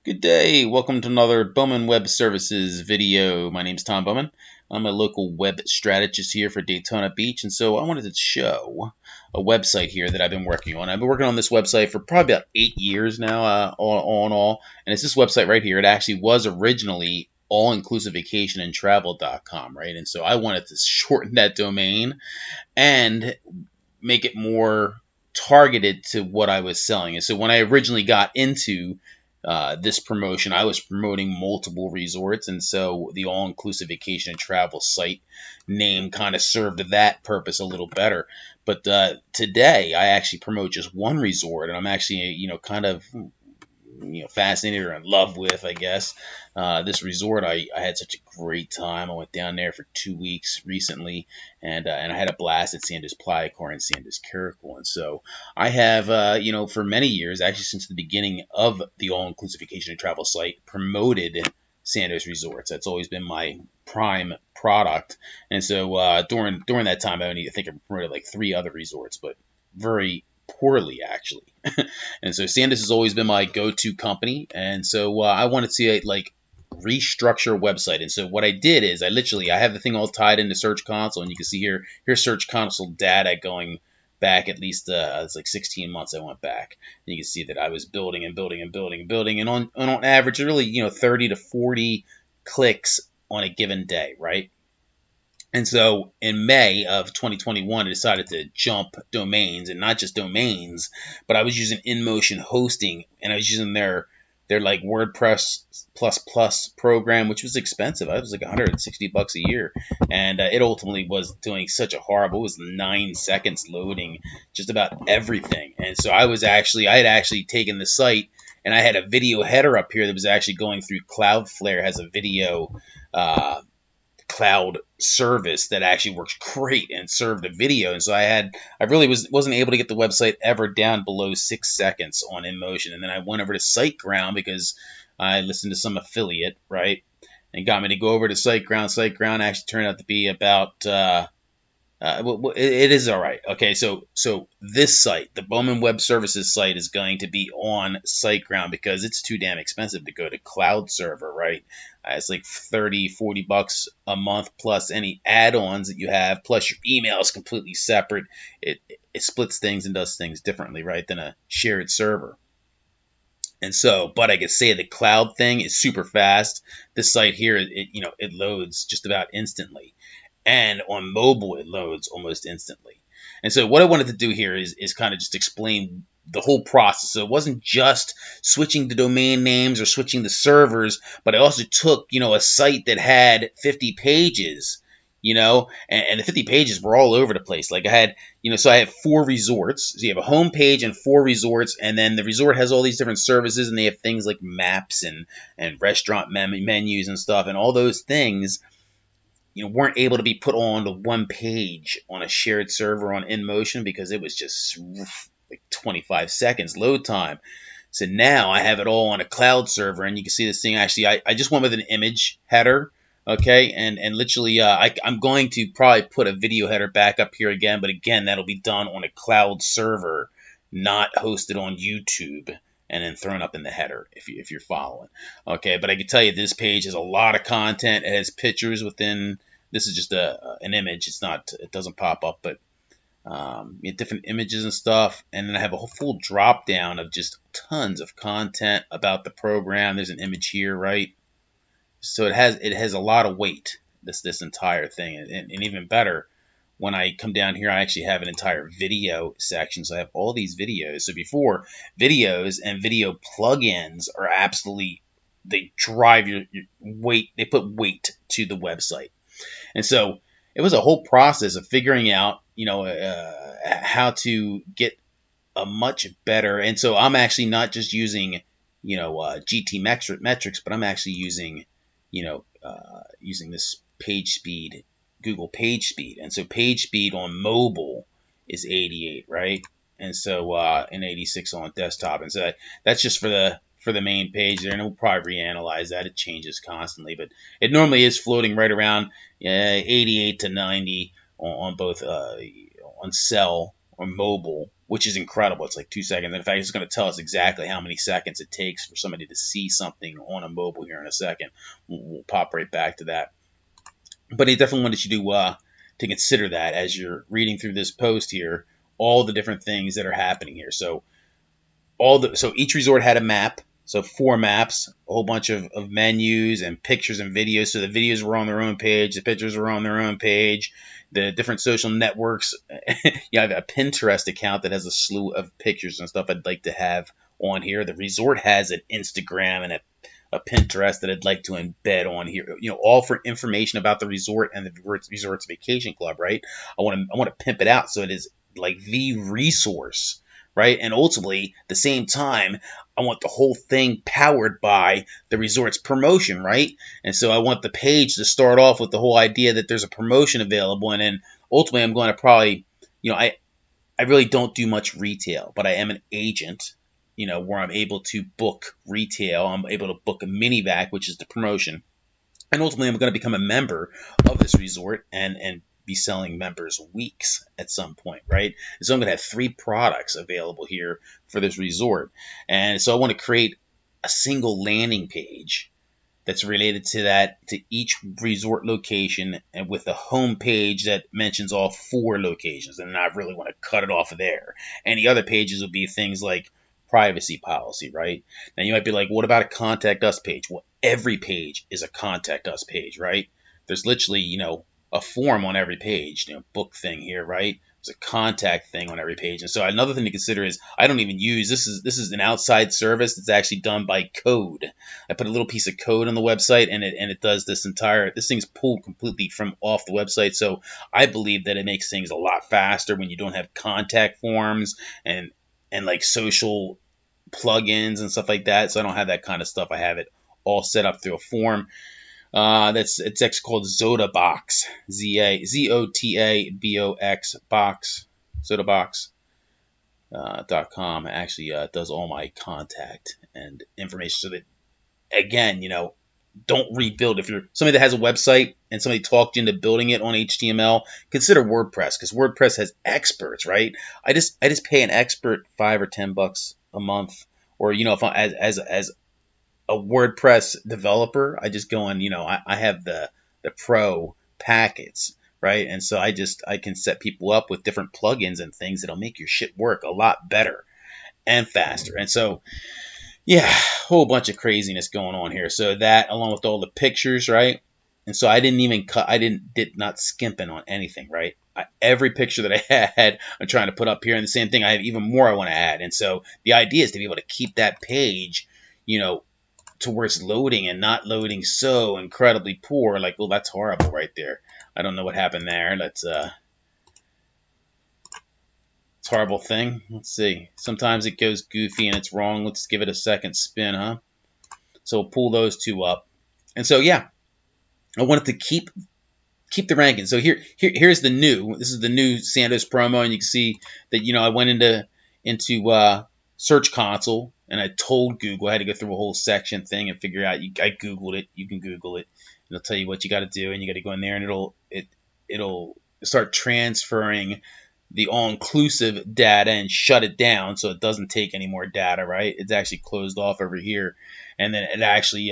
Good day. Welcome to another Bowman Web Services video. My name's Tom Bowman. I'm a local web strategist here for Daytona Beach, and so I wanted to show a website here that I've been working on. I've been working on this website for probably about 8 years now, all in all, and it's this website right here. It actually was originally allinclusivevacationandtravel.com, right? And so I wanted to shorten that domain and make it more targeted to what I was selling. And so when I originally got into this promotion, I was promoting multiple resorts, and so the all-inclusive vacation and travel site name kind of served that purpose a little better. But today, I actually promote just one resort, and I'm actually, kind of fascinated or in love with, I guess. This resort, I had such a great time. I went down there for 2 weeks recently, and I had a blast at Sanders Playa and Sanders Curacao. And so I have, for many years, actually since the beginning of the all-inclusive vacation and travel site, promoted Sanders Resorts. That's always been my prime product. And so during that time, I think I promoted like 3 other resorts, but very poorly actually. And so Sandus has always been my go-to company, and so I wanted to restructure a website. And so what I did is I have the thing all tied into Search Console, and you can see here's Search Console data going back at least it's like 16 months I went back. And you can see that I was building and building and building and building, and on average really 30 to 40 clicks on a given day, right? And so in May of 2021, I decided to jump domains, and not just domains, but I was using InMotion Hosting, and I was using their like WordPress plus program, which was expensive. It was like $160 a year, and it ultimately was doing such a horrible. It was 9 seconds loading just about everything, and so I had actually taken the site, and I had a video header up here that was actually going through Cloudflare, has a video cloud service that actually works great and served a video. And so I really wasn't able to get the website ever down below 6 seconds on InMotion. And then I went over to SiteGround because I listened to some affiliate, right, and got me to go over to SiteGround. SiteGround actually turned out to be about it is all right. Okay, so this site, the Bowman Web Services site, is going to be on SiteGround because it's too damn expensive to go to Cloud Server, right? It's like $30-40 a month plus any add-ons that you have, plus your email is completely separate. It splits things and does things differently, right, than a shared server. And so, but I could say the cloud thing is super fast. This site here, it loads just about instantly, and on mobile it loads almost instantly. And so what I wanted to do here is kind of just explain the whole process. So it wasn't just switching the domain names or switching the servers, but I also took, a site that had 50 pages, and the 50 pages were all over the place. Like I had, so I have 4 resorts. So you have a home page and 4 resorts, and then the resort has all these different services, and they have things like maps and restaurant menus and stuff, and all those things weren't able to be put on the one page on a shared server on InMotion because it was just like 25 seconds load time. So now I have it all on a cloud server, and you can see this thing. Actually, I just went with an image header, okay, and literally I'm going to probably put a video header back up here again, but again that'll be done on a cloud server, not hosted on YouTube and then thrown up in the header if you're following. Okay, but I can tell you this page has a lot of content. It has pictures within. This is just an image. It doesn't pop up, but different images and stuff. And then I have a whole full drop down of just tons of content about the program. There's an image here, right? So it has a lot of weight. This entire thing, and even better, when I come down here, I actually have an entire video section. So I have all these videos. So before, videos and video plugins are absolutely, they drive your weight. They put weight to the website. And so it was a whole process of figuring out, how to get a much better. And so I'm actually not just using, GT metrics, but I'm actually using, using this page speed, Google page speed. And so page speed on mobile is 88, right? And so and 86 on desktop. And so that's just for the main page there, and we'll probably reanalyze that. It changes constantly, but it normally is floating right around 88 to 90 on both on cell or mobile which is incredible. It's like 2 seconds. In fact, it's going to tell us exactly how many seconds it takes for somebody to see something on a mobile here in a second. We'll pop right back to that. But I definitely wanted you to consider that as you're reading through this post here, all the different things that are happening here. So each resort had a map. So 4 maps, a whole bunch of menus and pictures and videos. So the videos were on their own page, the pictures were on their own page, the different social networks. I have a Pinterest account that has a slew of pictures and stuff I'd like to have on here. The resort has an Instagram and a Pinterest that I'd like to embed on here. All for information about the resort and the resort's vacation club, right? I want to pimp it out so it is like the resource, right? And ultimately, at the same time, I want the whole thing powered by the resort's promotion, right? And so I want the page to start off with the whole idea that there's a promotion available, and then ultimately I'm going to probably, I really don't do much retail, but I am an agent, where I'm able to book retail. I'm able to book a minivac, which is the promotion. And ultimately, I'm going to become a member of this resort and be selling members weeks at some point, right? And so I'm going to have 3 products available here for this resort. And so I want to create a single landing page that's related to each resort location, and with a home page that mentions all 4 locations. And I really want to cut it off of there. Any other pages will be things like privacy policy, right? Now you might be like, what about a contact us page? Well, every page is a contact us page, right? There's literally, a form on every page, book thing here, right? There's a contact thing on every page. And so another thing to consider is I don't even use, this is an outside service that's actually done by code. I put a little piece of code on the website, and it does this thing's pulled completely from off the website. So I believe that it makes things a lot faster when you don't have contact forms and like social plugins and stuff like that. So I don't have that kind of stuff. I have it all set up through a form. It's actually called Zotabox, Zotabox box, Zotabox.com. Actually does all my contact and information, so that, again, don't rebuild. If you're somebody that has a website and somebody talked you into building it on HTML, consider WordPress, because WordPress has experts, right? I just pay an expert $5 or $10 a month, or if I, as a WordPress developer, I just go on, I have the pro packets, right? And so I can set people up with different plugins and things that'll make your shit work a lot better and faster. And so, yeah, whole bunch of craziness going on here. So that, along with all the pictures, right? And so I did not skimping on anything, right? Every picture that I had, I'm trying to put up here, and the same thing, I have even more I want to add. And so the idea is to be able to keep that page, to where it's loading and not loading so incredibly poor. Like, well, that's horrible right there. I don't know what happened there. It's a horrible thing. Let's see. Sometimes it goes goofy and it's wrong. Let's give it a second spin, huh? So we'll pull those 2 up. And so, yeah, I wanted to keep the ranking. So here's the new. This is the new Sandos promo, and you can see that, I went into Search Console, and I told Google I had to go through a whole section thing and figure out. I Googled it. You can Google it. It'll tell you what you got to do, and you got to go in there, and it'll start transferring the all-inclusive data and shut it down so it doesn't take any more data, right? It's actually closed off over here, and then it actually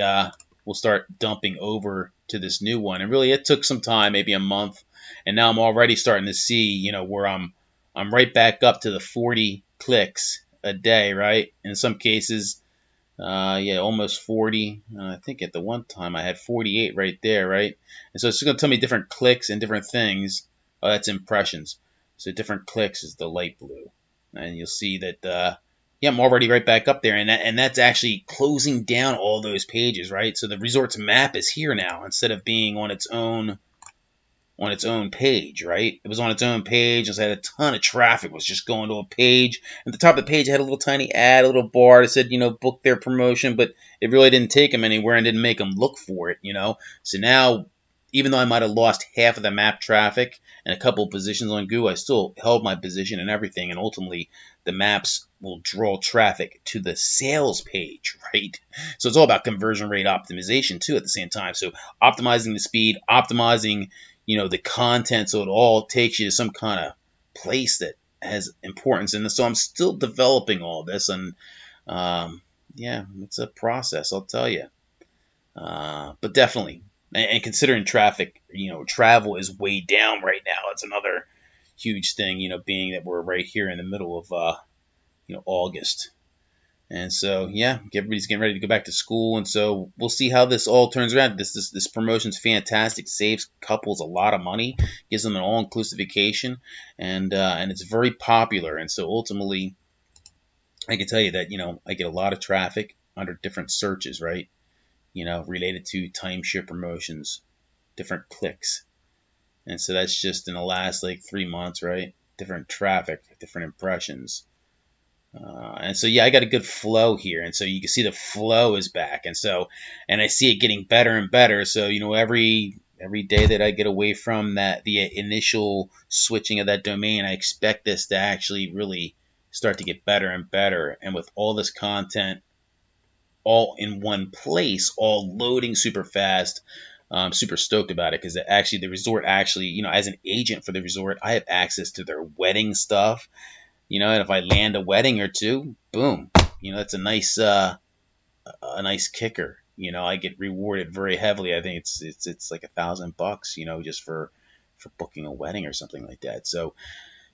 will start dumping over to this new one. And really, it took some time, maybe a month, and now I'm already starting to see, where I'm right back up to the 40 clicks a day, right? In some cases, almost 40. I think at the one time I had 48 right there, right? And so it's going to tell me different clicks and different things. Oh, that's impressions. So different clicks is the light blue, and you'll see that. I'm already right back up there, and that's actually closing down all those pages, right? So the resort's map is here now instead of being on its own page, right? It was on its own page, and so had a ton of traffic was just going to a page. At the top of the page, it had a little tiny ad, a little bar that said, book their promotion, but it really didn't take them anywhere and didn't make them look for it, So now, even though I might have lost half of the map traffic and a couple of positions on Google, I still held my position and everything, and ultimately the maps will draw traffic to the sales page, right? So it's all about conversion rate optimization too at the same time. So optimizing the speed, optimizing the content, so it all takes you to some kind of place that has importance. And so I'm still developing all this, and yeah, it's a process, I'll tell you. But definitely, and considering traffic, travel is way down right now. It's another huge thing, being that we're right here in the middle of August. And so, yeah, everybody's getting ready to go back to school, and so we'll see how this all turns around. This promotion's fantastic, saves couples a lot of money, gives them an all-inclusive vacation, and it's very popular. And so ultimately, I can tell you that I get a lot of traffic under different searches, right? Related to timeshare promotions, different clicks, and so that's just in the last like 3 months, right? Different traffic, different impressions. And so, yeah, I got a good flow here. And so you can see the flow is back. And I see it getting better and better. So, every day that I get away from the initial switching of that domain, I expect this to actually really start to get better and better. And with all this content all in one place, all loading super fast, I'm super stoked about it, because actually the resort as an agent for the resort, I have access to their wedding stuff. And if I land a wedding or two, boom, that's a nice kicker. I get rewarded very heavily. I think it's like $1,000, just for booking a wedding or something like that. So,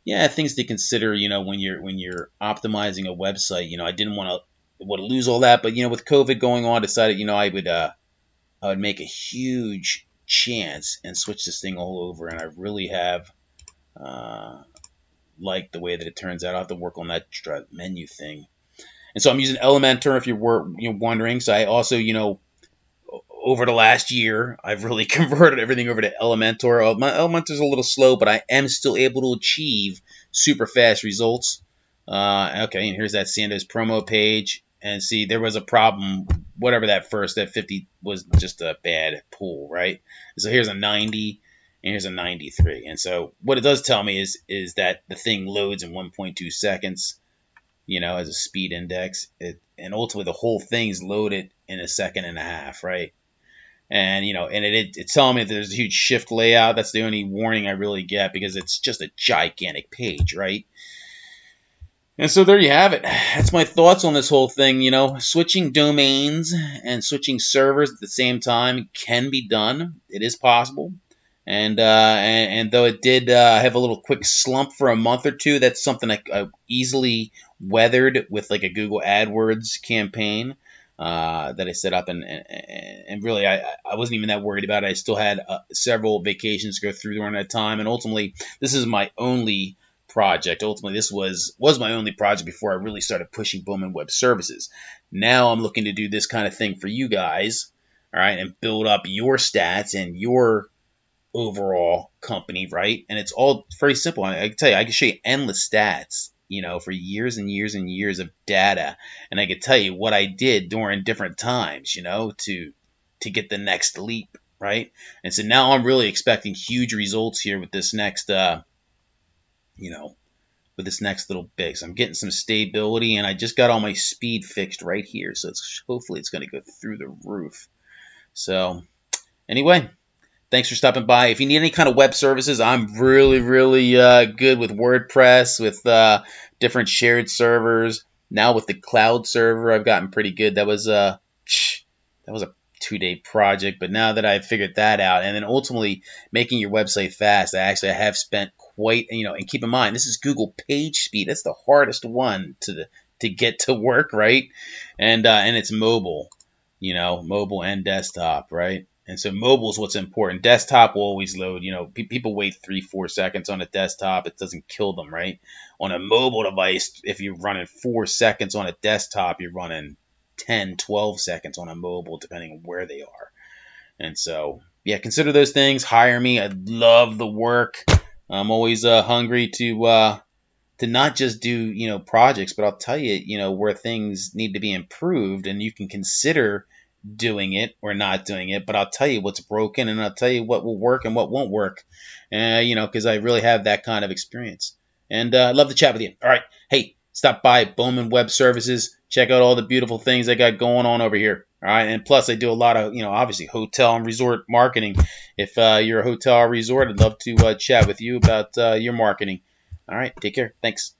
yeah, things to consider, when you're optimizing a website. I didn't want to lose all that, but with COVID going on, I decided, I would make a huge chance and switch this thing all over, and I really have like the way that it turns out. I'll have to work on that menu thing. And so I'm using Elementor, if you were wondering. So I also, over the last year, I've really converted everything over to Elementor. My Elementor's a little slow, but I am still able to achieve super fast results. Okay, and here's that Sandoz promo page. And see, there was a problem. Whatever that 50 was just a bad pull, right? So here's a 90. And here's a 93. And so what it does tell me is that the thing loads in 1.2 seconds, as a speed index. And ultimately the whole thing's loaded in a second and a half, right? And it's telling me that there's a huge shift layout. That's the only warning I really get, because it's just a gigantic page, right? And so there you have it. That's my thoughts on this whole thing. Switching domains and switching servers at the same time can be done. It is possible. And though it did have a little quick slump for a month or two, that's something I easily weathered with like a Google AdWords campaign that I set up, and really I wasn't even that worried about it. I still had several vacations to go through during that time, and ultimately this is my only project. Ultimately, this was my only project before I really started pushing Bowman Web Services. Now I'm looking to do this kind of thing for you guys, all right, and build up your stats and your overall company, right? And it's all very simple. I can tell you, I can show you endless stats, for years and years and years of data, and I can tell you what I did during different times, to get the next leap, right? And so now I'm really expecting huge results here with this next, with this next little bit. So I'm getting some stability, and I just got all my speed fixed right here, so hopefully it's going to go through the roof. So anyway, thanks for stopping by. If you need any kind of web services, I'm really, really good with WordPress, with different shared servers. Now with the cloud server, I've gotten pretty good. That was a 2-day project, but now that I've figured that out, and then ultimately making your website fast, I have spent quite, and keep in mind, this is Google page speed. That's the hardest one to get to work, right? And it's mobile, mobile and desktop, right? And so mobile is what's important. Desktop will always load. People wait 3-4 seconds on a desktop. It doesn't kill them, right? On a mobile device, if you're running 4 seconds on a desktop, you're running 10-12 seconds on a mobile, depending on where they are. And so, yeah, consider those things. Hire me. I love the work. I'm always hungry to not just do projects, but I'll tell you where things need to be improved, and you can consider doing it or not doing it, but I'll tell you what's broken, and I'll tell you what will work and what won't work, because I really have that kind of experience. And I'd love to chat with you. All right. Hey, stop by Bowman Web Services. Check out all the beautiful things I got going on over here. All right. And plus, I do a lot of, obviously hotel and resort marketing. If you're a hotel or resort, I'd love to chat with you about your marketing. All right, take care. Thanks.